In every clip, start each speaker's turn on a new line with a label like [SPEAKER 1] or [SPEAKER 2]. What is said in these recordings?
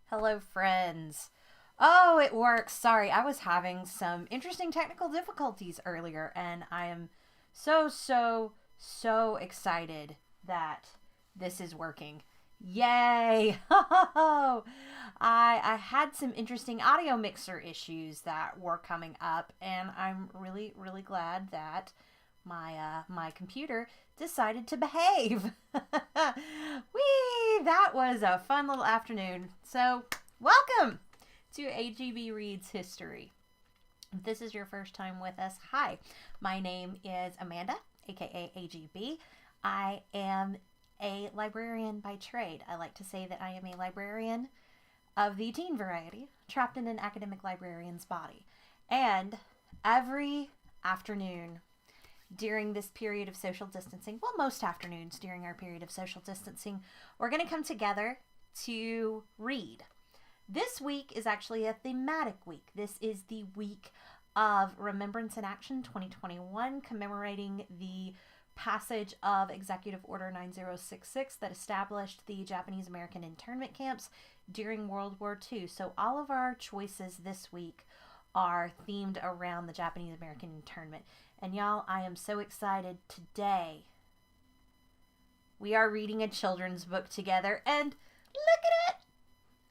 [SPEAKER 1] Hello, friends. Oh, it works. Sorry, I was having some interesting technical difficulties earlier, and I am so excited that this is working. Yay! I had some interesting audio mixer issues that were coming up, and I'm really glad that my computer decided to behave. Whee! That was a fun little afternoon. So, welcome to AGB Reads History. If this is your first time with us, hi. My name is Amanda, aka AGB. I am a librarian by trade. I like to say that I am a librarian of the teen variety, trapped in an academic librarian's body. And every afternoon during this period of social distancing, well, most afternoons during our period of social distancing, we're going to come together to read. This week is actually a thematic week. This is the week of Remembrance in Action 2021, commemorating the passage of Executive Order 9066 that established the Japanese American internment camps during World War II. So all of our choices this week are themed around the Japanese American internment. And y'all, I am so excited. Today, we are reading a children's book together, and look at it!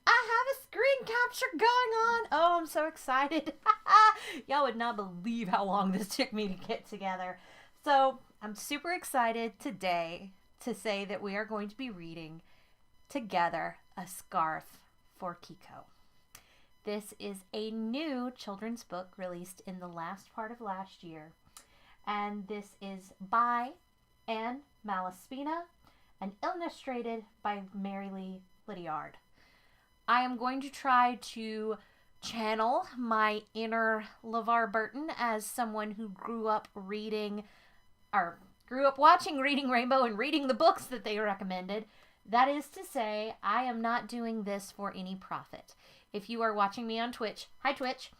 [SPEAKER 1] I have a screen capture going on! Oh, I'm so excited. Y'all would not believe how long this took me to get together. So, I'm super excited today to say that we are going to be reading together A Scarf for Kiko. This is a new children's book released in the last part of last year. And this is by Anne Malaspina and illustrated by Mary Lee Lydiard. I am going to try to channel my inner LeVar Burton as someone who grew up watching Reading Rainbow and reading the books that they recommended. That is to say, I am not doing this for any profit. If you are watching me on Twitch, hi Twitch,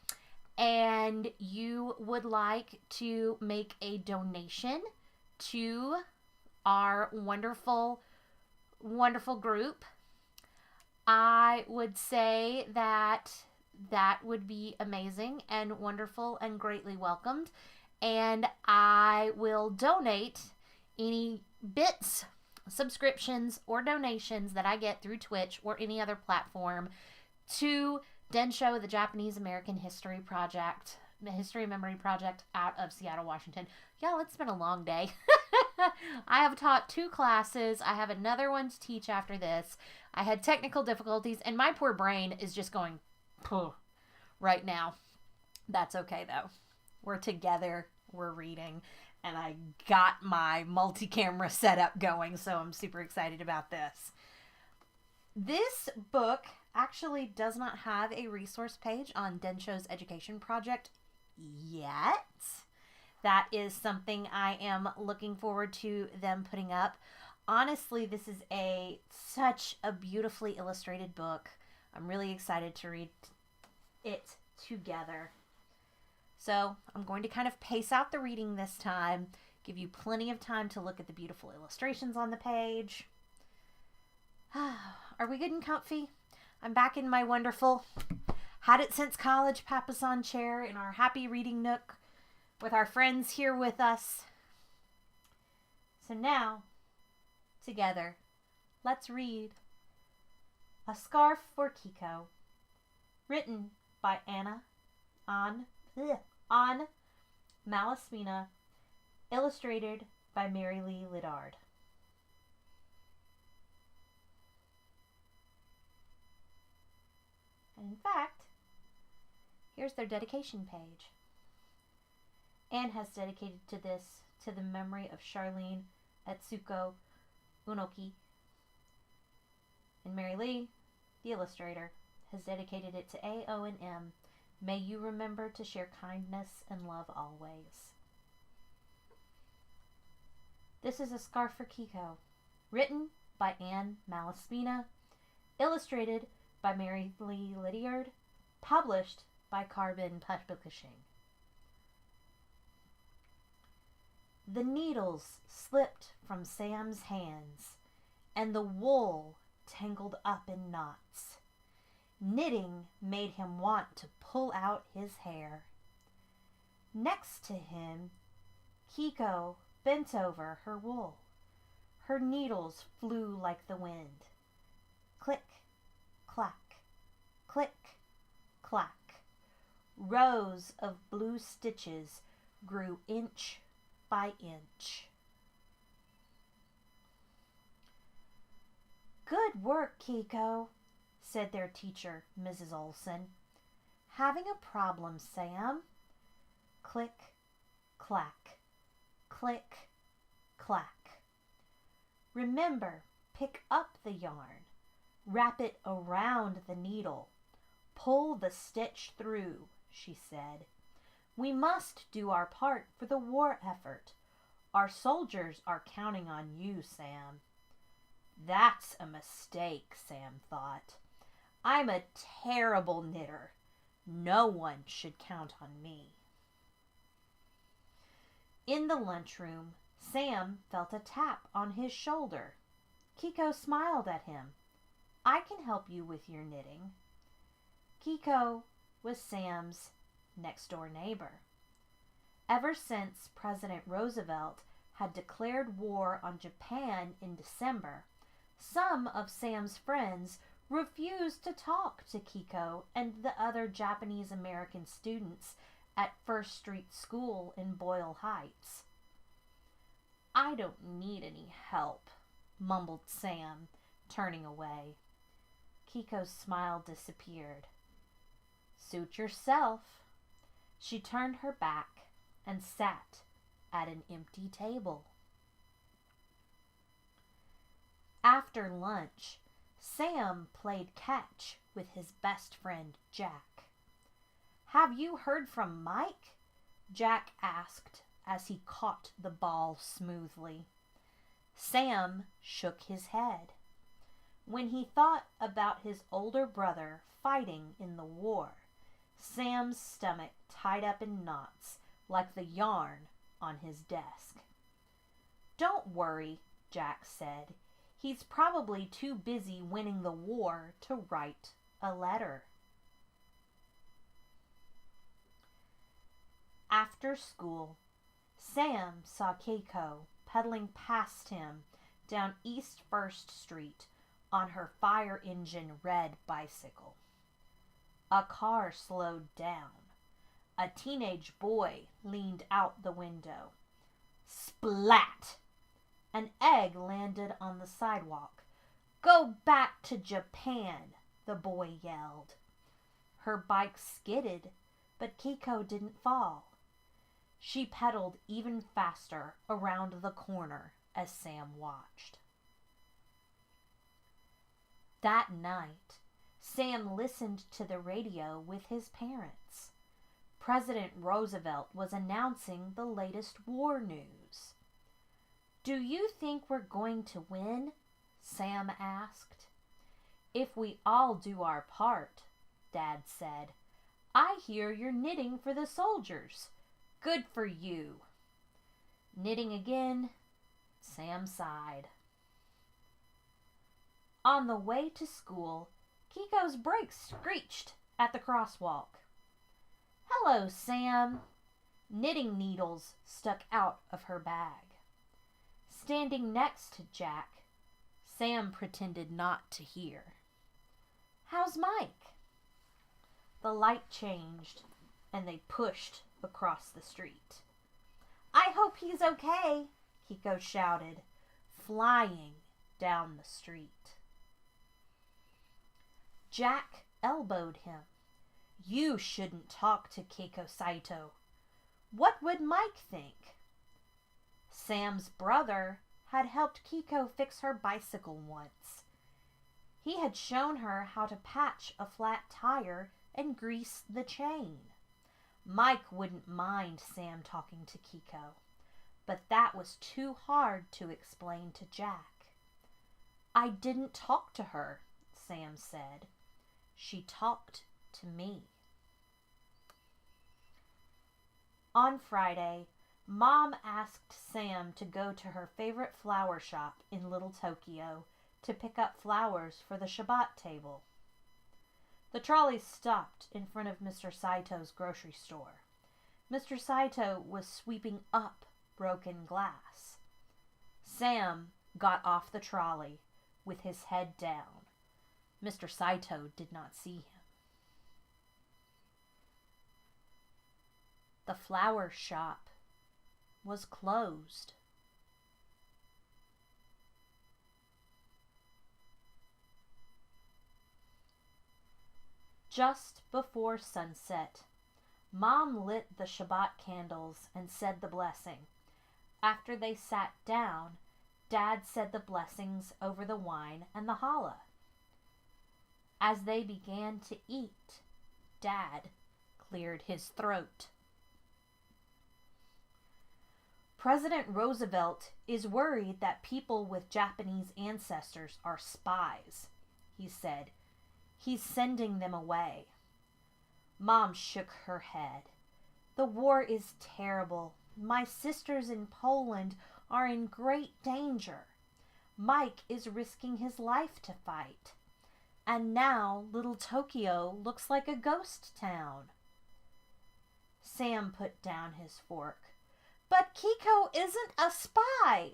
[SPEAKER 1] and you would like to make a donation to our wonderful group, I would say that would be amazing and wonderful and greatly welcomed. And I will donate any bits, subscriptions, or donations that I get through Twitch or any other platform to Densho, the Japanese American History Memory Project out of Seattle, Washington. Y'all, it's been a long day. I have taught 2 classes. I have another one to teach after this. I had technical difficulties, and my poor brain is just going right now. That's okay, though. We're together. We're reading. And I got my multi-camera setup going, so I'm super excited about this. This book actually does not have a resource page on Densho's education project yet. That is something I am looking forward to them putting up. Honestly, this is such a beautifully illustrated book. I'm really excited to read it together. So I'm going to kind of pace out the reading this time, give you plenty of time to look at the beautiful illustrations on the page. Are we good and comfy? I'm back in my wonderful, had it since college Papasan chair in our happy reading nook with our friends here with us. So now, together, let's read A Scarf for Kiko, written by Anne Malaspina, illustrated by Mary Lee Lydiard. And in fact, here's their dedication page. Anne has dedicated this to the memory of Charlene Etsuko Unoki. And Mary Lee, the illustrator, has dedicated it to A.O. and M. May you remember to share kindness and love always. This is A Scarf for Kiko, written by Anne Malaspina, illustrated by Mary Lee Lydiard, published by Carbon Publishing. The needles slipped from Sam's hands, and the wool tangled up in knots. Knitting made him want to pull out his hair. Next to him, Kiko bent over her wool. Her needles flew like the wind. Click, clack, click, clack. Rows of blue stitches grew inch by inch. "Good work, Kiko," said their teacher, Mrs. Olson. "Having a problem, Sam?" Click, clack, click, clack. "Remember, pick up the yarn, wrap it around the needle, pull the stitch through," she said. "We must do our part for the war effort. Our soldiers are counting on you, Sam." "That's a mistake," Sam thought. "I'm a terrible knitter. No one should count on me." In the lunchroom, Sam felt a tap on his shoulder. Kiko smiled at him. "I can help you with your knitting." Kiko was Sam's next-door neighbor. Ever since President Roosevelt had declared war on Japan in December, some of Sam's friends refused to talk to Kiko and the other Japanese American students at First Street School in Boyle Heights. "I don't need any help," mumbled Sam, turning away. Kiko's smile disappeared. "Suit yourself." She turned her back and sat at an empty table. After lunch, Sam played catch with his best friend Jack. "Have you heard from Mike?" Jack asked as he caught the ball smoothly. Sam shook his head. When he thought about his older brother fighting in the war, Sam's stomach tied up in knots like the yarn on his desk. "Don't worry," Jack said. "He's probably too busy winning the war to write a letter." After school, Sam saw Keiko pedaling past him down East First Street on her fire engine red bicycle. A car slowed down. A teenage boy leaned out the window. Splat! An egg landed on the sidewalk. "Go back to Japan," the boy yelled. Her bike skidded, but Keiko didn't fall. She pedaled even faster around the corner as Sam watched. That night, Sam listened to the radio with his parents. President Roosevelt was announcing the latest war news. "Do you think we're going to win?" Sam asked. "If we all do our part," Dad said. "I hear you're knitting for the soldiers. Good for you." Knitting again, Sam sighed. On the way to school, Kiko's brakes screeched at the crosswalk. "Hello, Sam." Knitting needles stuck out of her bag. Standing next to Jack, Sam pretended not to hear. "How's Mike?" The light changed, and they pushed across the street. "I hope he's okay," Kiko shouted, flying down the street. Jack elbowed him. "You shouldn't talk to Keiko Saito. What would Mike think?" Sam's brother had helped Kiko fix her bicycle once. He had shown her how to patch a flat tire and grease the chain. Mike wouldn't mind Sam talking to Kiko, but that was too hard to explain to Jack. "I didn't talk to her," Sam said. "She talked to me." On Friday, Mom asked Sam to go to her favorite flower shop in Little Tokyo to pick up flowers for the Shabbat table. The trolley stopped in front of Mr. Saito's grocery store. Mr. Saito was sweeping up broken glass. Sam got off the trolley with his head down. Mr. Saito did not see him. The flower shop was closed. Just before sunset, Mom lit the Shabbat candles and said the blessing. After they sat down, Dad said the blessings over the wine and the challah. As they began to eat, Dad cleared his throat. President Roosevelt is worried that people with Japanese ancestors are spies, he said. He's sending them away. Mom shook her head. The war is terrible. My sisters in Poland are in great danger. Mike is risking his life to fight. And now little Tokyo looks like a ghost town. Sam put down his fork. But Kiko isn't a spy.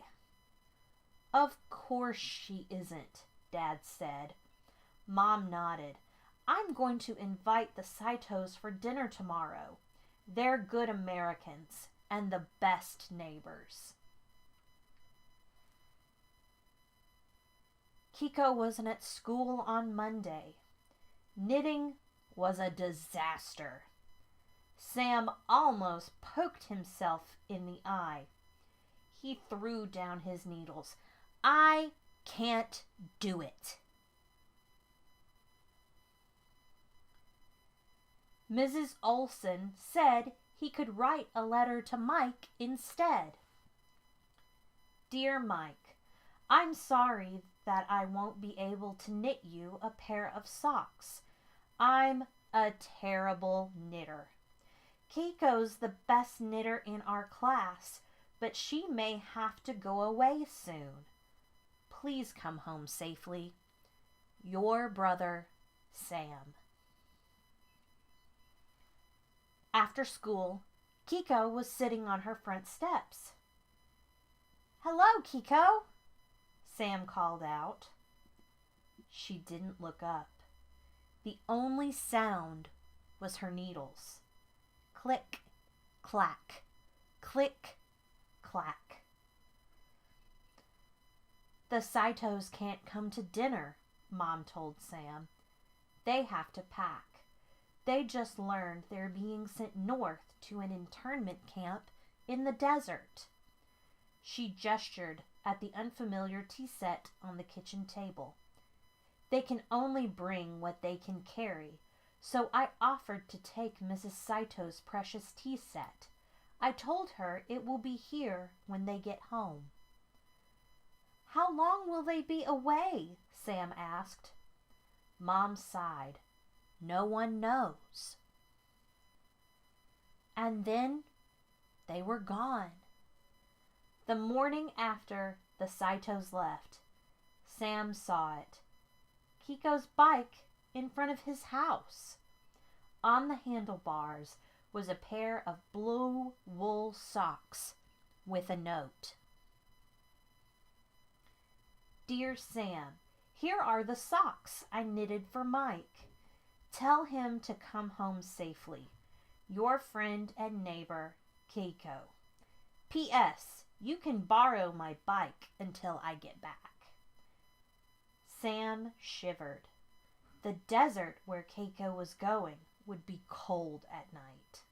[SPEAKER 1] Of course she isn't, Dad said. Mom nodded. I'm going to invite the Saitos for dinner tomorrow. They're good Americans and the best neighbors. Kiko wasn't at school on Monday. Knitting was a disaster. Sam almost poked himself in the eye. He threw down his needles. I can't do it. Mrs. Olson said he could write a letter to Mike instead. Dear Mike, I'm sorry that I won't be able to knit you a pair of socks. I'm a terrible knitter. Keiko's the best knitter in our class, but she may have to go away soon. Please come home safely. Your brother, Sam. After school, Kiko was sitting on her front steps. Hello, Kiko, Sam called out. She didn't look up. The only sound was her needles. Click, clack, click, clack. The Saitos can't come to dinner, Mom told Sam. They have to pack. They just learned they're being sent north to an internment camp in the desert. She gestured at the unfamiliar tea set on the kitchen table. They can only bring what they can carry, so I offered to take Mrs. Saito's precious tea set. I told her it will be here when they get home. How long will they be away? Sam asked. Mom sighed. No one knows. And then they were gone. The morning after the Saitos left, Sam saw it. Kiko's bike in front of his house. On the handlebars was a pair of blue wool socks with a note. Dear Sam, here are the socks I knitted for Mike. Tell him to come home safely. Your friend and neighbor, Keiko. P.S. You can borrow my bike until I get back. Sam shivered. The desert where Keiko was going would be cold at night.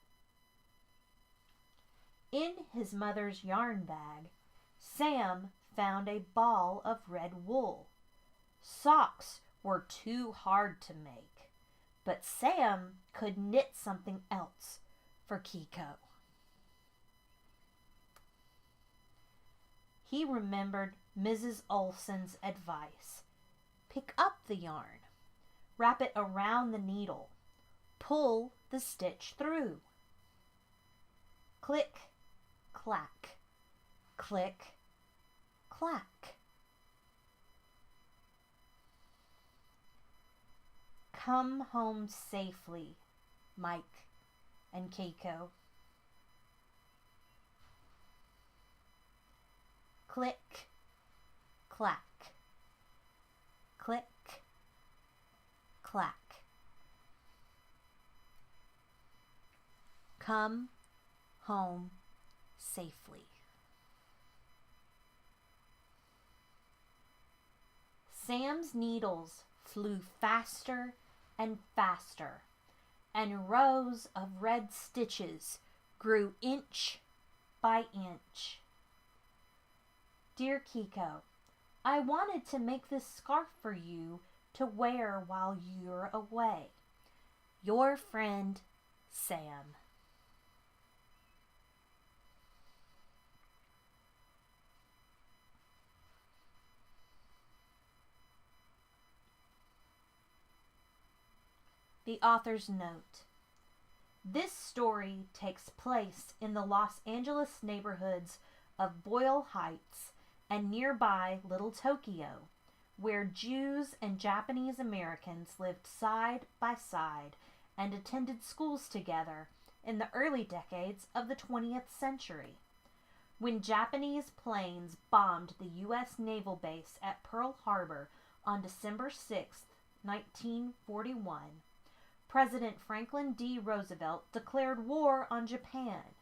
[SPEAKER 1] In his mother's yarn bag, Sam found a ball of red wool. Socks were too hard to make. But Sam could knit something else for Kiko. He remembered Mrs. Olson's advice. Pick up the yarn. Wrap it around the needle. Pull the stitch through. Click, clack, click, clack. Come home safely, Mike and Keiko. Click, clack. Click, clack. Come home safely. Sam's needles flew faster and faster, and rows of red stitches grew inch by inch. Dear Keiko, I wanted to make this scarf for you to wear while you're away. Your friend, Sam. The author's note. This story takes place in the Los Angeles neighborhoods of Boyle Heights and nearby Little Tokyo, where Jews and Japanese Americans lived side by side and attended schools together in the early decades of the 20th century. When Japanese planes bombed the U.S. naval base at Pearl Harbor on December 6, 1941, President Franklin D. Roosevelt declared war on Japan.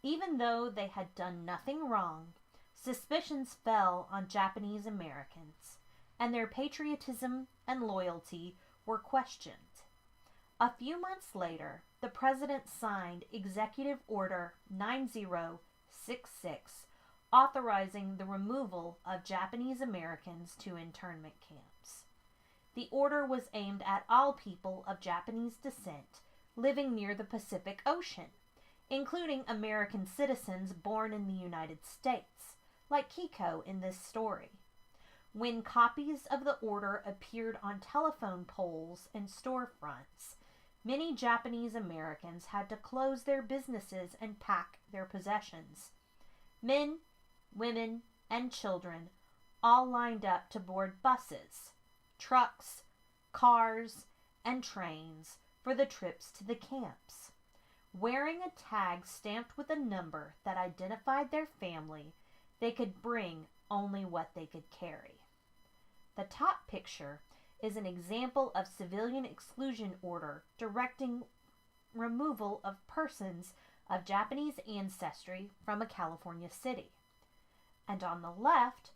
[SPEAKER 1] Even though they had done nothing wrong, suspicions fell on Japanese Americans, and their patriotism and loyalty were questioned. A few months later, the president signed Executive Order 9066, authorizing the removal of Japanese Americans to internment camps. The order was aimed at all people of Japanese descent living near the Pacific Ocean, including American citizens born in the United States, like Keiko in this story. When copies of the order appeared on telephone poles and storefronts, many Japanese Americans had to close their businesses and pack their possessions. Men, women, and children all lined up to board buses, trucks, cars, and trains for the trips to the camps. Wearing a tag stamped with a number that identified their family, they could bring only what they could carry. The top picture is an example of civilian exclusion order directing removal of persons of Japanese ancestry from a California city. And on the left,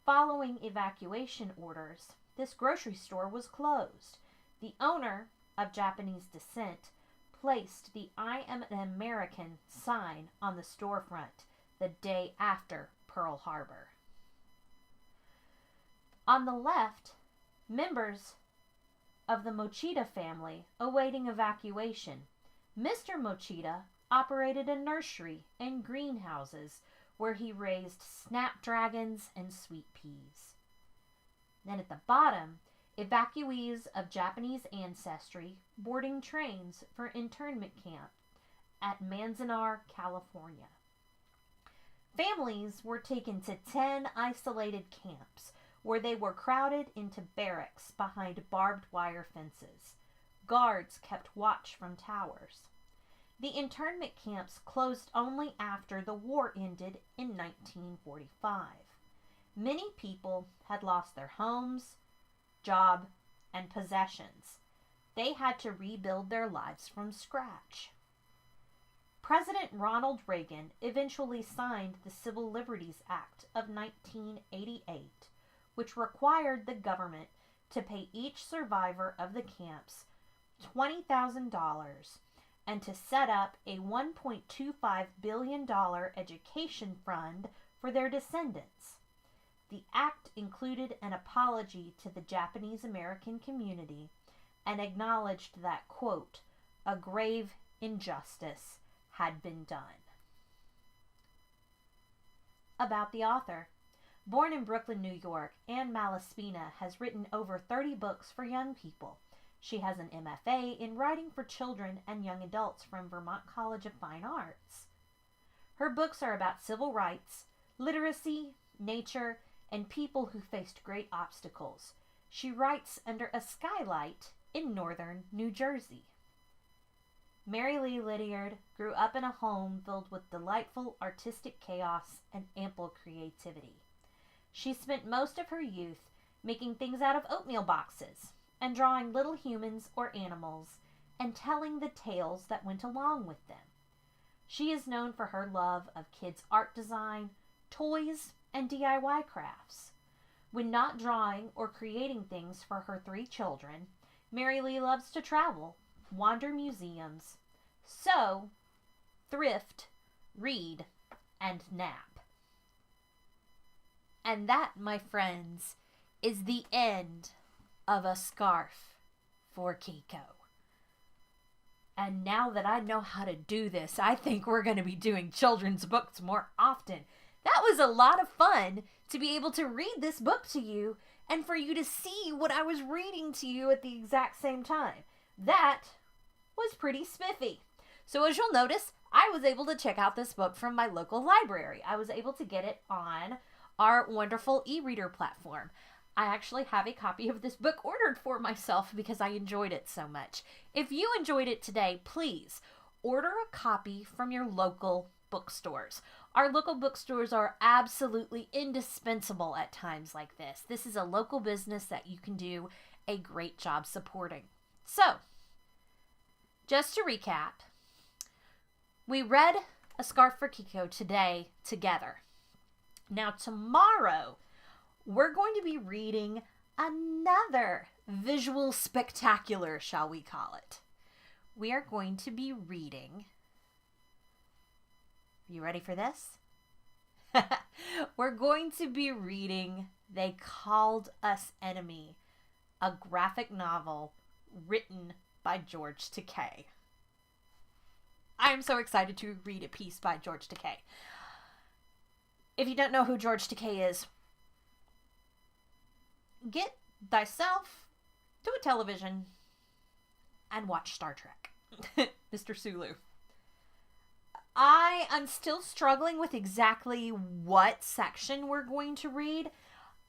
[SPEAKER 1] following evacuation orders, this grocery store was closed. The owner, of Japanese descent, placed the "I am an American" sign on the storefront the day after Pearl Harbor. On the left, members of the Mochida family awaiting evacuation. Mr. Mochida operated a nursery and greenhouses where he raised snapdragons and sweet peas. Then at the bottom, evacuees of Japanese ancestry boarding trains for internment camp at Manzanar, California. Families were taken to 10 isolated camps where they were crowded into barracks behind barbed wire fences. Guards kept watch from towers. The internment camps closed only after the war ended in 1945. Many people had lost their homes, job, and possessions. They had to rebuild their lives from scratch. President Ronald Reagan eventually signed the Civil Liberties Act of 1988, which required the government to pay each survivor of the camps $20,000 and to set up a $1.25 billion education fund for their descendants. The act included an apology to the Japanese American community and acknowledged that, quote, a grave injustice had been done. About the author. Born in Brooklyn, New York, Ann Malaspina has written over 30 books for young people. She has an MFA in writing for children and young adults from Vermont College of Fine Arts. Her books are about civil rights, literacy, nature, and people who faced great obstacles. She writes under a skylight in northern New Jersey. Mary Lee Lydiard grew up in a home filled with delightful artistic chaos and ample creativity. She spent most of her youth making things out of oatmeal boxes and drawing little humans or animals and telling the tales that went along with them. She is known for her love of kids' art design, toys, and DIY crafts. When not drawing or creating things for her 3 children, Mary Lee loves to travel, wander museums, sew, thrift, read, and nap. And that, my friends, is the end of A Scarf for Kiko. And now that I know how to do this, I think we're going to be doing children's books more often. That was a lot of fun to be able to read this book to you and for you to see what I was reading to you at the exact same time. That was pretty spiffy. So as you'll notice, I was able to check out this book from my local library. I was able to get it on our wonderful e-reader platform. I actually have a copy of this book ordered for myself because I enjoyed it so much. If you enjoyed it today, please order a copy from your local bookstores. Our local bookstores are absolutely indispensable at times like this. This is a local business that you can do a great job supporting. So, just to recap, we read A Scarf for Kiko today together. Now tomorrow, we're going to be reading another visual spectacular, shall we call it. We are going to be reading... You ready for this? We're going to be reading They Called Us Enemy, a graphic novel written by George Takei. I'm so excited to read a piece by George Takei. If you don't know who George Takei is, get thyself to a television and watch Star Trek. Mr. Sulu. I am still struggling with exactly what section we're going to read.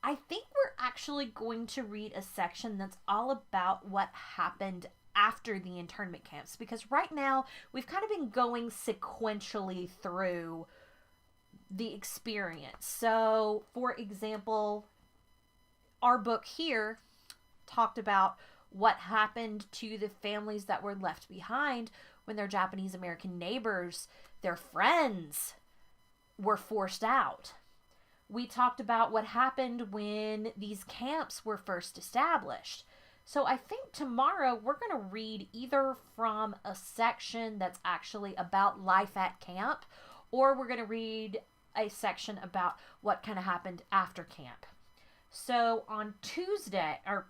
[SPEAKER 1] I think we're actually going to read a section that's all about what happened after the internment camps, because right now we've kind of been going sequentially through the experience. So, for example, our book here talked about what happened to the families that were left behind when their Japanese American neighbors, their friends, were forced out. We talked about what happened when these camps were first established. So I think tomorrow we're going to read either from a section that's actually about life at camp, or we're going to read a section about what kind of happened after camp. So on Tuesday, or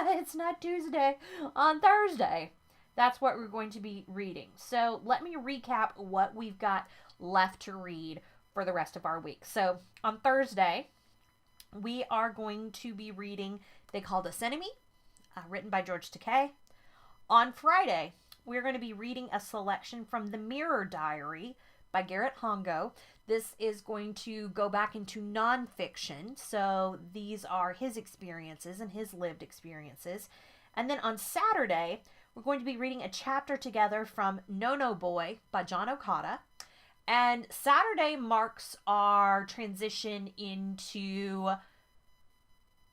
[SPEAKER 1] it's not Tuesday, on Thursday, that's what we're going to be reading. So let me recap what we've got left to read for the rest of our week. So on Thursday, we are going to be reading They Called Us Enemy, written by George Takei. On Friday, we're going to be reading a selection from The Mirror Diary by Garrett Hongo. This is going to go back into nonfiction, so these are his experiences and his lived experiences. And then on Saturday, we're going to be reading a chapter together from No No Boy by John Okada. And Saturday marks our transition into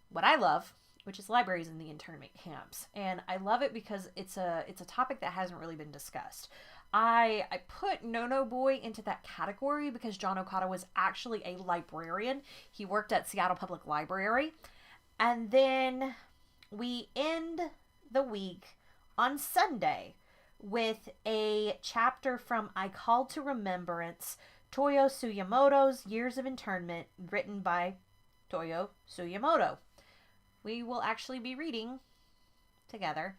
[SPEAKER 1] what I love, which is libraries in the internment camps. And I love it because it's a topic that hasn't really been discussed. I put No No Boy into that category because John Okada was actually a librarian. He worked at Seattle Public Library. And then we end the week on Sunday with a chapter from I Call to Remembrance, Toyo Tsuyamoto's Years of Internment, written by Toyo Tsuyamoto. We will actually be reading together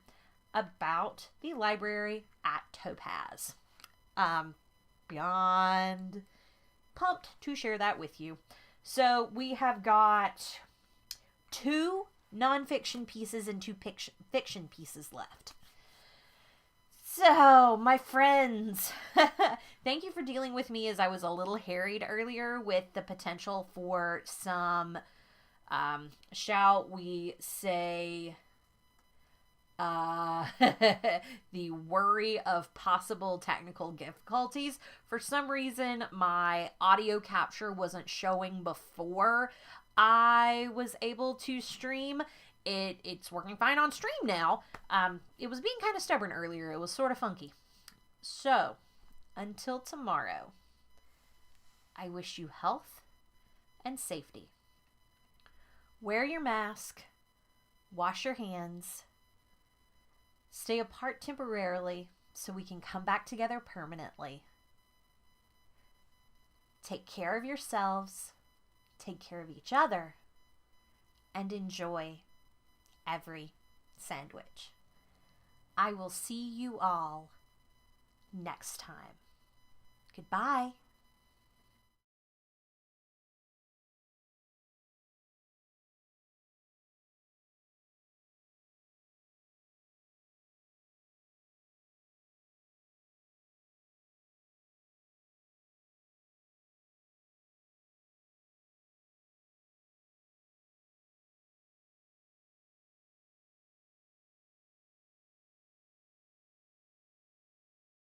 [SPEAKER 1] about the library at Topaz. Beyond pumped to share that with you. So we have got 2 nonfiction pieces and 2 fiction pieces left. So, my friends, thank you for dealing with me as I was a little harried earlier with the potential for some, shall we say, uh, the worry of possible technical difficulties. For some reason, my audio capture wasn't showing before I was able to stream. It's working fine on stream now. It was being kind of stubborn earlier. It was sort of funky. So, until tomorrow, I wish you health and safety. Wear your mask, wash your hands, stay apart temporarily so we can come back together permanently. Take care of yourselves, take care of each other, and enjoy every sandwich. I will see you all next time. Goodbye.